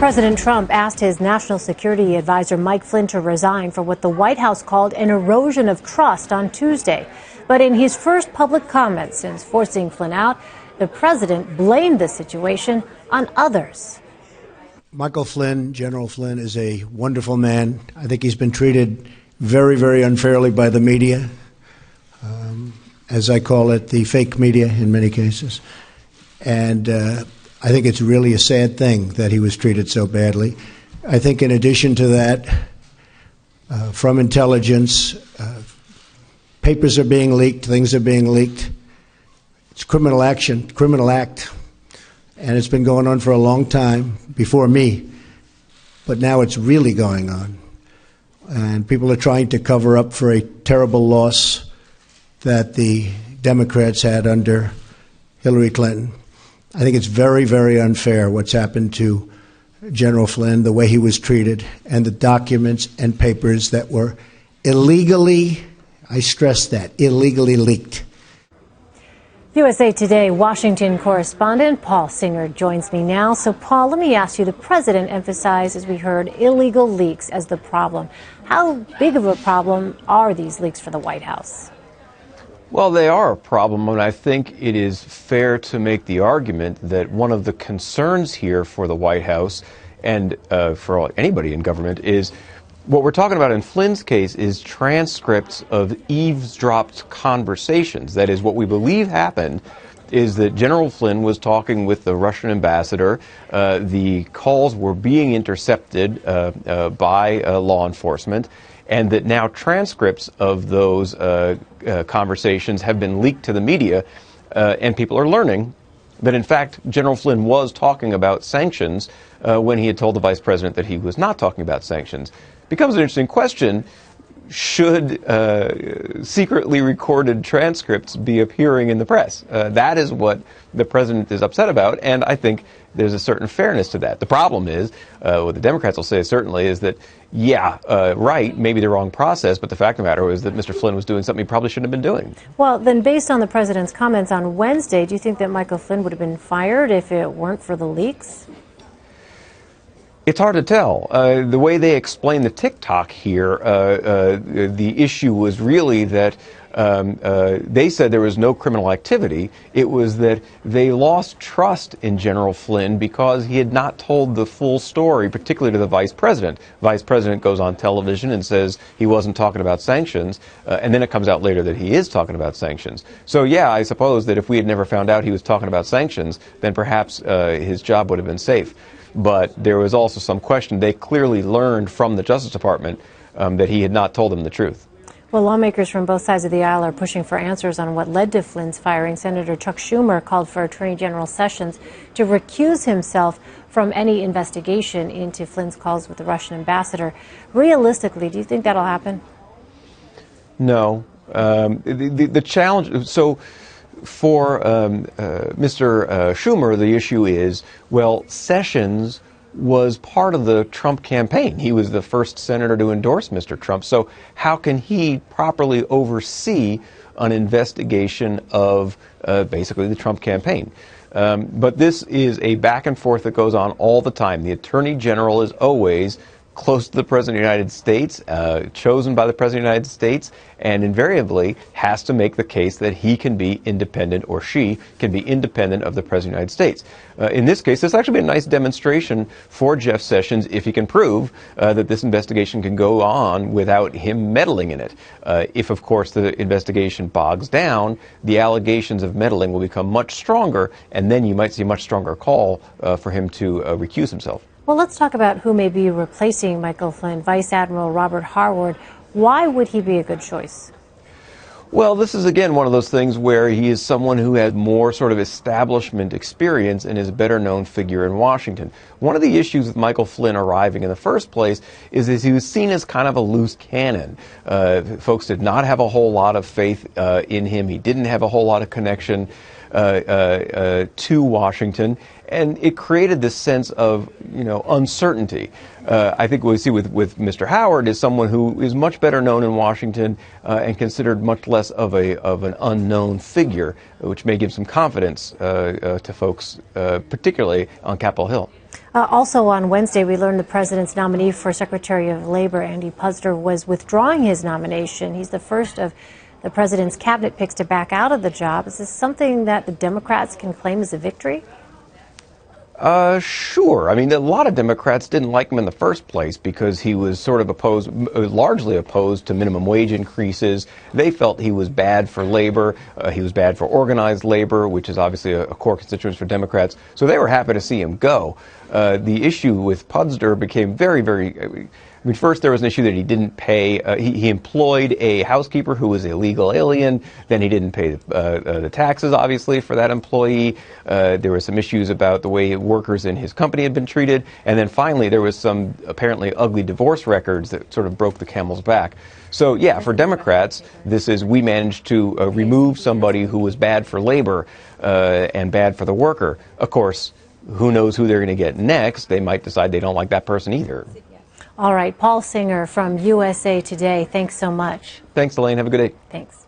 President Trump asked his national security advisor Mike Flynn to resign for what the White House called an erosion of trust on Tuesday. But in his first public comment since forcing Flynn out, the president blamed the situation on others. Michael Flynn, General Flynn, is a wonderful man. I think he's been treated very, very unfairly by the media, as I call it, the fake media in many cases. And I think it's really a sad thing that he was treated so badly. I think in addition to that, from intelligence, papers are being leaked, things are being leaked. It's criminal action, criminal act, and it's been going on for a long time before me, but now it's really going on. And people are trying to cover up for a terrible loss that the Democrats had under Hillary Clinton. I think it's very, very unfair what's happened to General Flynn, the way he was treated, and the documents and papers that were illegally, I stress that, illegally leaked. USA Today Washington correspondent Paul Singer joins me now. So, Paul, let me ask you, the president emphasized, as we heard, illegal leaks as the problem. How big of a problem are these leaks for the White House? Well, they are a problem, and I think it is fair to make the argument that one of the concerns here for the White House and for anybody in government is what we're talking about in Flynn's case is transcripts of eavesdropped conversations. That is, what we believe happened is that General Flynn was talking with the Russian ambassador. The calls were being intercepted by law enforcement, and that now transcripts of those conversations have been leaked to the media, and people are learning that, in fact, General Flynn was talking about sanctions when he had told the vice president that he was not talking about sanctions. Becomes an interesting question. Should secretly recorded transcripts be appearing in the press? That is what the president is upset about, and I think there's a certain fairness to that. The problem is, what the Democrats will say certainly is that, right, maybe the wrong process, but the fact of the matter is that Mr. Flynn was doing something he probably shouldn't have been doing. Well, then based on the president's comments on Wednesday, do you think that Michael Flynn would have been fired if it weren't for the leaks? It's hard to tell. The way they explain the TikTok here, the issue was really that they said there was no criminal activity. It was that they lost trust in General Flynn because he had not told the full story, particularly to the vice president. Vice president goes on television and says he wasn't talking about sanctions, and then it comes out later that he is talking about sanctions. So, yeah, I suppose that if we had never found out he was talking about sanctions, then perhaps his job would have been safe. But there was also some question. They clearly learned from the Justice Department that he had not told them the truth. Well, lawmakers from both sides of the aisle are pushing for answers on what led to Flynn's firing. Senator Chuck Schumer called for Attorney General Sessions to recuse himself from any investigation into Flynn's calls with the Russian ambassador. Realistically, do you think that'll happen? No. The challenge... So, for Mr. Schumer, the issue is, well, Sessions was part of the Trump campaign. He was the first senator to endorse Mr. Trump. So how can he properly oversee an investigation of basically the Trump campaign? But this is a back and forth that goes on all the time. The Attorney General is always close to the President of the United States, chosen by the President of the United States, and invariably has to make the case that he can be independent, or she can be independent of the President of the United States. In this case, this actually been a nice demonstration for Jeff Sessions, if he can prove that this investigation can go on without him meddling in it. If, of course, the investigation bogs down, the allegations of meddling will become much stronger, and then you might see a much stronger call for him to recuse himself. Well, let's talk about who may be replacing Michael Flynn. Vice Admiral Robert Harward. Why would he be a good choice? Well, this is, again, one of those things where he is someone who has more sort of establishment experience and is a better-known figure in Washington. One of the issues with Michael Flynn arriving in the first place is he was seen as kind of a loose cannon. Folks did not have a whole lot of faith in him. He didn't have a whole lot of connection to Washington, and it created this sense of, uncertainty. I think what we see with Mr. Howard is someone who is much better known in Washington and considered much less of an unknown figure, which may give some confidence to folks, particularly on Capitol Hill. Also on Wednesday, we learned the president's nominee for Secretary of Labor, Andy Puzder, was withdrawing his nomination. He's the first of the president's cabinet picks to back out of the job. Is this something that the Democrats can claim as a victory? Sure. I mean, a lot of Democrats didn't like him in the first place because he was sort of largely opposed to minimum wage increases. They felt he was bad for labor. He was bad for organized labor, which is obviously a core constituency for Democrats. So they were happy to see him go. The issue with Puzder became very, I mean, first there was an issue that he didn't pay. He employed a housekeeper who was a legal alien. Then he didn't pay the taxes, obviously, for that employee. There were some issues about the way workers in his company had been treated. And then finally, there was some apparently ugly divorce records that sort of broke the camel's back. So, yeah, for Democrats, this is we managed to remove somebody who was bad for labor and bad for the worker. Of course, who knows who they're going to get next? They might decide they don't like that person either. All right, Paul Singer from USA Today, thanks so much. Thanks, Elaine. Have a good day. Thanks.